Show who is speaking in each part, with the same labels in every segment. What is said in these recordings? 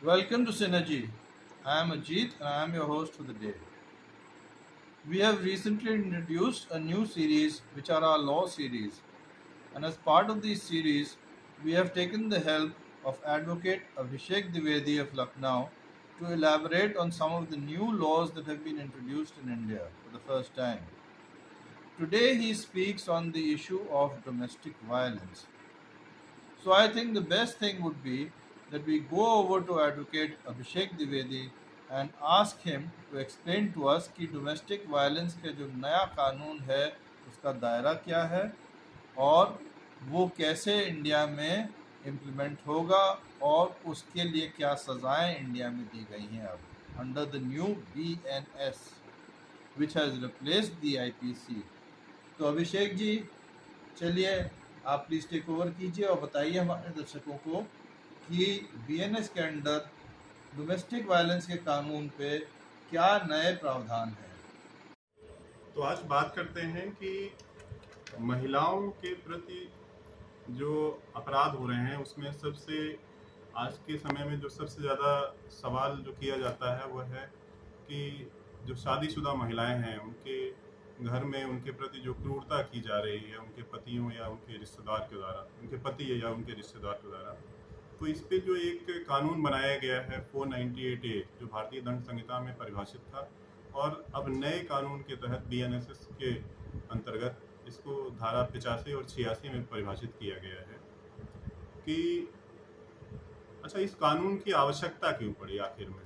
Speaker 1: Welcome to Synergy. I am Ajit and I am your host for the day. We have recently introduced a new series, which are our law series. And as part of this series, we have taken the help of Advocate Abhishek Dwivedi of Lucknow to elaborate on some of the new laws that have been introduced in India for the first time. Today, he speaks on the issue of domestic violence. So I think the best thing would be that we go over to Advocate Abhishek Dwivedi and ask him to explain to us कि domestic violence के जो नया कानून है उसका दायरा क्या है और वो कैसे इंडिया में इम्प्लीमेंट होगा और उसके लिए क्या सज़ाएं इंडिया में दी गई हैं अब under the new BNS which has replaced the IPC। तो अभिषेक जी, चलिए आप प्लीज टेक ओवर कीजिए और बताइए हमारे दर्शकों को कि BNS के अंडर डोमेस्टिक वायलेंस के कानून पे क्या नए प्रावधान हैं।
Speaker 2: तो आज बात करते हैं कि महिलाओं के प्रति जो अपराध हो रहे हैं उसमें सबसे आज के समय में जो सबसे ज़्यादा सवाल जो किया जाता है वह है कि जो शादीशुदा महिलाएं हैं उनके घर में उनके प्रति जो क्रूरता की जा रही है उनके पतियों या उनके रिश्तेदार के द्वारा, उनके पति या उनके रिश्तेदार के द्वारा, तो इस पे जो एक कानून बनाया गया है 498A जो भारतीय दंड संहिता में परिभाषित था और अब नए कानून के तहत BNSS के अंतर्गत इसको धारा 85 और 86 में परिभाषित किया गया है कि अच्छा इस कानून की आवश्यकता क्यों पड़ी आखिर में।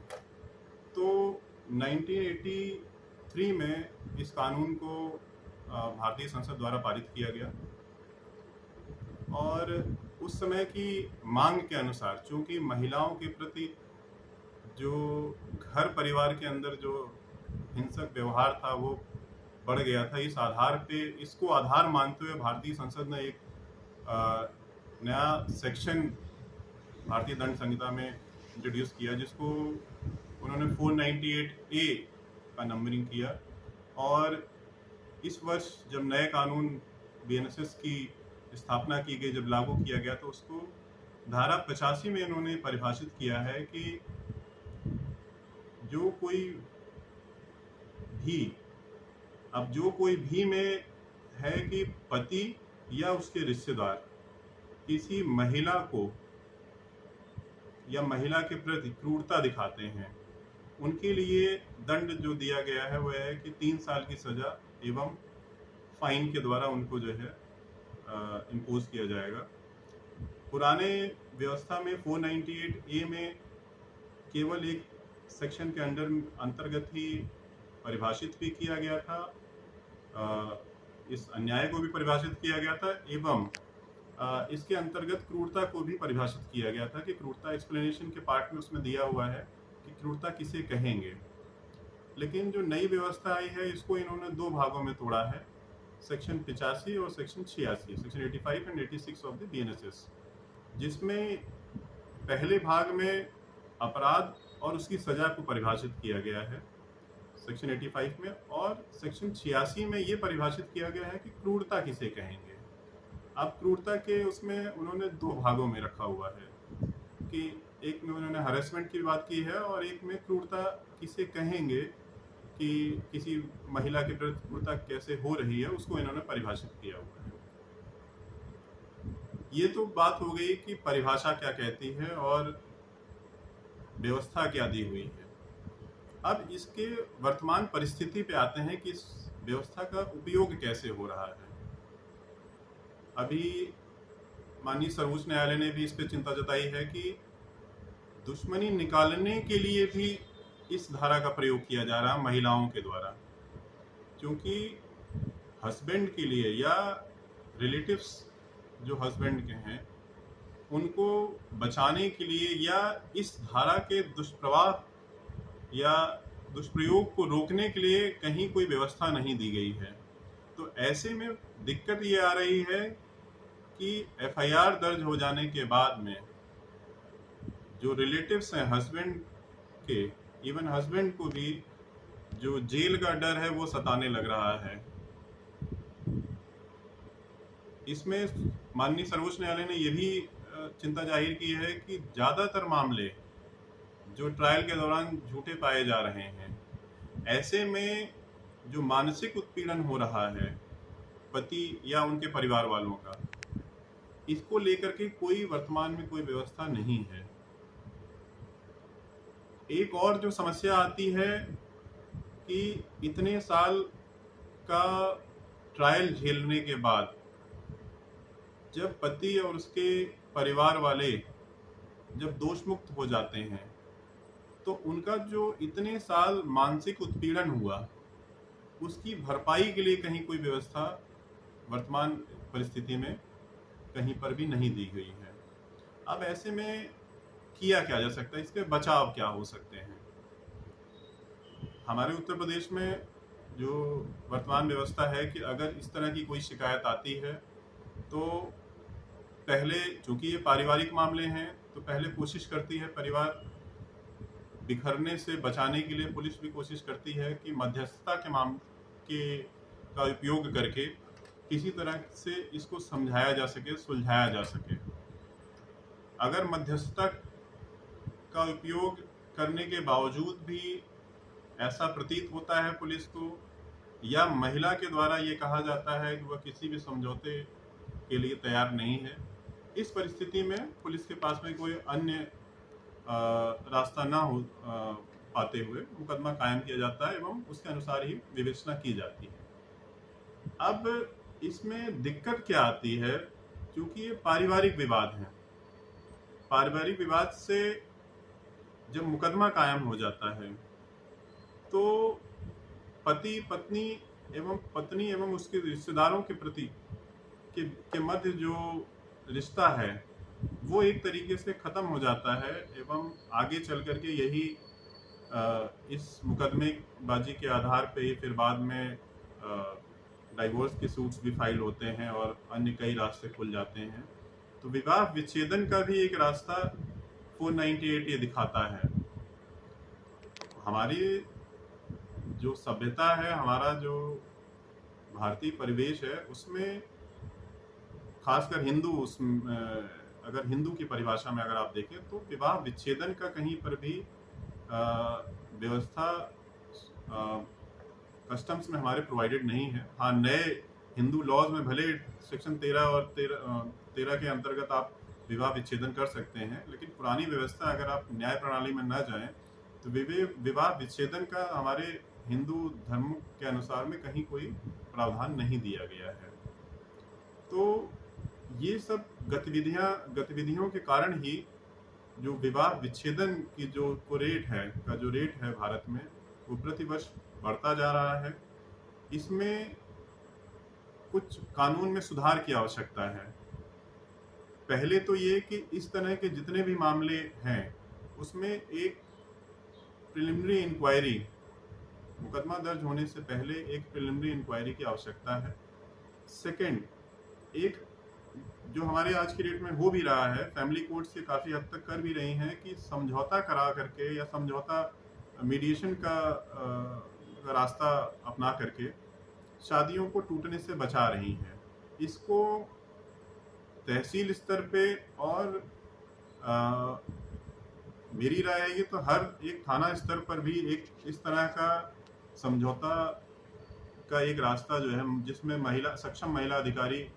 Speaker 2: तो 1983 में इस कानून को भारतीय संसद द्वारा पारित किया गया और उस समय की मांग के अनुसार चूंकि महिलाओं के प्रति जो घर परिवार के अंदर जो हिंसक व्यवहार था वो बढ़ गया था, इस आधार पे इसको आधार मानते हुए भारतीय संसद ने एक नया सेक्शन भारतीय दंड संहिता में इंट्रोड्यूस किया जिसको उन्होंने 498A का नंबरिंग किया और इस वर्ष जब नए कानून BNSS की स्थापना की गई, जब लागू किया गया तो उसको धारा 85 में इन्होंने परिभाषित किया है कि जो कोई भी में है कि पति या उसके रिश्तेदार किसी महिला को या महिला के प्रति क्रूरता दिखाते हैं उनके लिए दंड जो दिया गया है वह है कि 3 साल की सजा एवं फाइन के द्वारा उनको जो है इम्पोज किया जाएगा। पुराने व्यवस्था में 498A में केवल एक सेक्शन के अंतर्गत ही परिभाषित भी किया गया था, इस अन्याय को भी परिभाषित किया गया था एवं इसके अंतर्गत क्रूरता को भी परिभाषित किया गया था कि क्रूरता एक्सप्लेनेशन के पार्ट में उसमें दिया हुआ है कि क्रूरता किसे कहेंगे। लेकिन जो नई व्यवस्था आई है इसको इन्होंने 2 भागों में तोड़ा है, सेक्शन 85 और section 86, section 85 and 86 of the BNSS, जिसमें पहले भाग में अपराध और उसकी सजा को परिभाषित किया गया है सेक्शन 85 में और सेक्शन 86 में ये परिभाषित किया गया है कि क्रूरता किसे कहेंगे। अब क्रूरता के उसमें उन्होंने 2 भागों में रखा हुआ है कि एक में उन्होंने हरेसमेंट की बात की है और एक में क्रूरता किसे कहेंगे कि किसी महिला के प्रति क्रूरता कैसे हो रही है उसको इन्होंने परिभाषित किया हुआ है। ये तो बात हो गई कि परिभाषा क्या कहती है और व्यवस्था क्या दी हुई है। अब इसके वर्तमान परिस्थिति पे आते हैं कि इस व्यवस्था का उपयोग कैसे हो रहा है। अभी माननीय सर्वोच्च न्यायालय ने भी इस पे चिंता जताई है कि दुश्मनी निकालने के लिए भी इस धारा का प्रयोग किया जा रहा है महिलाओं के द्वारा, क्योंकि हस्बैंड के लिए या रिलेटिव्स जो हस्बैंड के हैं उनको बचाने के लिए या इस धारा के दुष्प्रवाह या दुष्प्रयोग को रोकने के लिए कहीं कोई व्यवस्था नहीं दी गई है। तो ऐसे में दिक्कत ये आ रही है कि FIR दर्ज हो जाने के बाद में जो रिलेटिव्स हैं हस्बैंड के, इवन हस्बैंड को भी जो जेल का डर है वो सताने लग रहा है। इसमें माननीय सर्वोच्च न्यायालय ने यह भी चिंता जाहिर की है कि ज़्यादातर मामले जो ट्रायल के दौरान झूठे पाए जा रहे हैं। ऐसे में जो मानसिक उत्पीड़न हो रहा है पति या उनके परिवार वालों का, इसको लेकर के कोई वर्तमान में कोई व्यवस्था नहीं है। एक और जो समस्या आती है कि इतने साल का ट्रायल झेलने के बाद जब पति और उसके परिवार वाले जब दोष मुक्त हो जाते हैं तो उनका जो इतने साल मानसिक उत्पीड़न हुआ उसकी भरपाई के लिए कहीं कोई व्यवस्था वर्तमान परिस्थिति में कहीं पर भी नहीं दी गई है। अब ऐसे में किया क्या जा सकता है, इसके बचाव क्या हो सकते हैं? हमारे उत्तर प्रदेश में जो वर्तमान व्यवस्था है कि अगर इस तरह की कोई शिकायत आती है तो पहले, चूंकि ये पारिवारिक मामले हैं, तो पहले कोशिश करती है परिवार बिखरने से बचाने के लिए, पुलिस भी कोशिश करती है कि मध्यस्थता के का उपयोग करके किसी तरह से इसको समझाया जा सके, सुलझाया जा सके। अगर मध्यस्थता का उपयोग करने के बावजूद भी ऐसा प्रतीत होता है पुलिस को, या महिला के द्वारा ये कहा जाता है कि वह किसी भी समझौते के लिए तैयार नहीं है, इस परिस्थिति में पुलिस के पास में कोई अन्य रास्ता ना हो पाते हुए मुकदमा कायम किया जाता है एवं उसके अनुसार ही विवेचना की जाती है। अब इसमें दिक्कत क्या आती है, क्योंकि ये पारिवारिक विवाद है। पारिवारिक विवाद से जब मुकदमा कायम हो जाता है तो पति पत्नी एवं उसके रिश्तेदारों के प्रति के मध्य जो रिश्ता है वो एक तरीके से खत्म हो जाता है एवं आगे चल करके यही इस मुकदमेबाजी के आधार पे फिर बाद में डाइवोर्स के सूट्स भी फाइल होते हैं और अन्य कई रास्ते खुल जाते हैं। तो विवाह विच्छेदन का भी एक रास्ता 498 ये दिखाता है। हमारी जो सभ्यता है, हमारा जो भारतीय परिवेश है, उसमें खासकर हिंदू, अगर हिंदू की परिभाषा में अगर आप देखें तो विवाह विच्छेदन का कहीं पर भी व्यवस्था कस्टम्स में हमारे प्रोवाइडेड नहीं है। हाँ, नए हिंदू लॉज में भले सेक्शन 13 और 13 के अंतर्गत आप विवाह विच्छेदन कर सकते हैं, लेकिन पुरानी व्यवस्था अगर आप न्याय प्रणाली में न जाएं तो विवाह विच्छेदन का हमारे हिंदू धर्म के अनुसार में कहीं कोई प्रावधान नहीं दिया गया है। तो ये सब गतिविधियों के कारण ही जो विवाह विच्छेदन की जो रेट है भारत में, वो प्रतिवर्ष बढ़ता जा रहा है। इसमें कुछ कानून में सुधार की आवश्यकता है। पहले तो ये कि इस तरह के जितने भी मामले हैं उसमें एक प्रिलिमिनरी इंक्वायरी, मुकदमा दर्ज होने से पहले एक प्रिलिमिनरी इंक्वायरी की आवश्यकता है। सेकंड, एक जो हमारे आज की डेट में हो भी रहा है, फैमिली कोर्ट्स से काफ़ी हद तक कर भी रही हैं कि समझौता करा करके या समझौता मीडिएशन का रास्ता अपना करके शादियों को टूटने से बचा रही हैं। इसको तहसील स्तर पे और मेरी राय है तो हर एक थाना स्तर पर भी एक इस तरह का समझौता का एक रास्ता जो है, जिसमें सक्षम महिला अधिकारी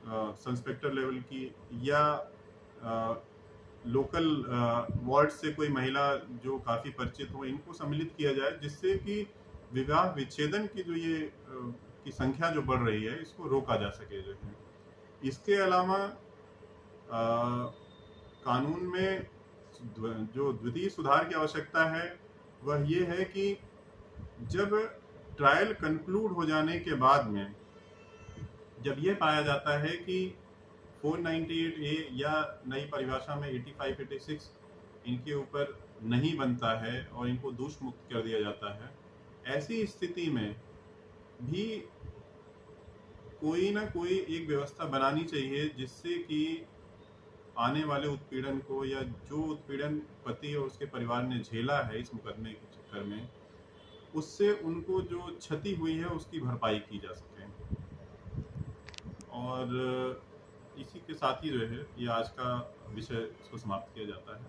Speaker 2: इंस्पेक्टर लेवल की या लोकल वार्ड से कोई महिला जो काफ़ी परिचित हो, इनको सम्मिलित किया जाए, जिससे कि विवाह विच्छेदन की जो ये की संख्या जो बढ़ रही है इसको रोका जा सके जो है। इसके अलावा कानून में जो द्वितीय सुधार की आवश्यकता है वह ये है कि जब ट्रायल कंक्लूड हो जाने के बाद में जब ये पाया जाता है कि 498A या नई परिभाषा में 85-86 इनके ऊपर नहीं बनता है और इनको दोष मुक्त कर दिया जाता है, ऐसी स्थिति में भी कोई ना कोई एक व्यवस्था बनानी चाहिए जिससे कि आने वाले उत्पीड़न को, या जो उत्पीड़न पति और उसके परिवार ने झेला है इस मुकदमे के चक्कर में, उससे उनको जो क्षति हुई है उसकी भरपाई की जा सके। और इसी के साथ ही जो है ये आज का विषय इसको समाप्त किया जाता है।